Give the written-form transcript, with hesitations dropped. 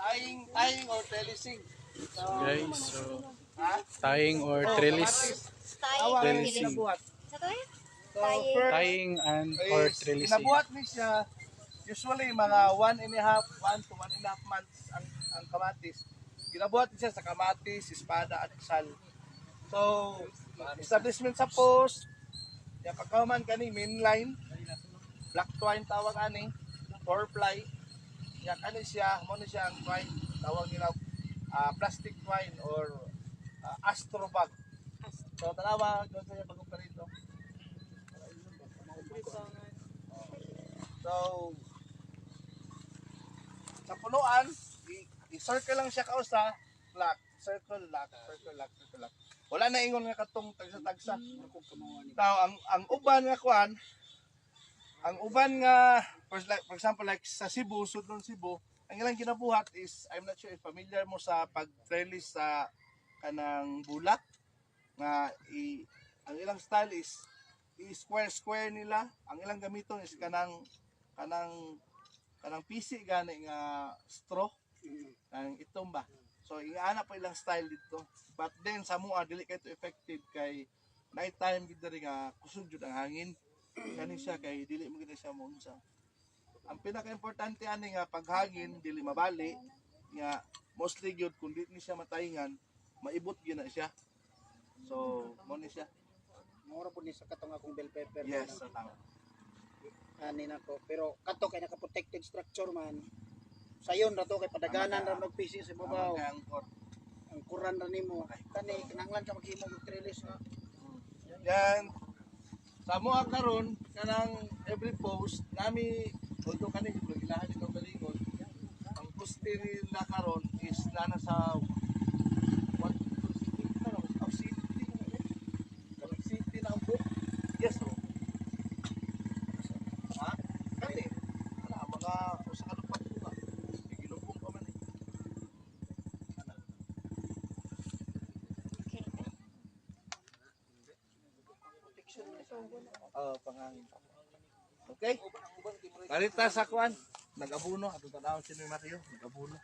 Tying or trellising. So guys, so Ha? tying or trellis. Tawag Trellising. ni ginabuhat. Sa to yan? So Tying. first Tying and or is trellising. ginabuhat ni siya usually mga 1 to 1.5 months ang kamatis. Ginabuhat ni siya sa kamatis, espada at sal. So establishment sa post, ya pagkahuman kani mainline, black twine tawag ani, 4-ply. Ya kani siya, mo ni siya ang twine tawag nila plastic twine or astro bag. So tanawa ko sa bagong parito. So sa punuan, i-circle lang siya kausa, lock, circle, lock, circle, lock, circle, lock. Wala na ingon nga katong tagsa-tagsa. Now, ang uban nga kuan, ang uban nga for example like sa Cebu, sudlong Cebu, ang ilang ginabuhat is I'm not sure if familiar mo sa pag-trellis sa kanang bulak nga ang ilang style is i-square nila. Ang ilang gamiton is kanang PC gani nga straw ang itom ba. So iana pa ilang style dito. But then sa mua dili kay to effective kay night time gid diri nga kusog jud ang hangin. Kani siya kay dili mo gid siya maunsa. Ang pinaka-importante ani nga paghangin dili mabali nga mostly gyud kun dili ni siya matayngan maibot gyud na siya. So mo ni siya. Mura po ni sa katong akong bell pepper. Yes, sa tama. Ani nako, pero kato kay naka protected structure man. Sayon ra to kay padaganan ra magpisi sa babaw. Ang kuran ra nimo. Kani kinahanglan ka maghimo og trellis nga. Yan. Sa mo karon kanang every post nami although kani gilahan dito kalingon. Ang poste nila karon is nana sa what city na ang book. Yes, oh. Ha? Kani. Wala mga usa ka lupat ko ba. Gilubong pa man eh. Pangangin. Okay? Balita sa kuan. Nag-abuno. Ato tanawon sino yung Mario. Nag-abuno.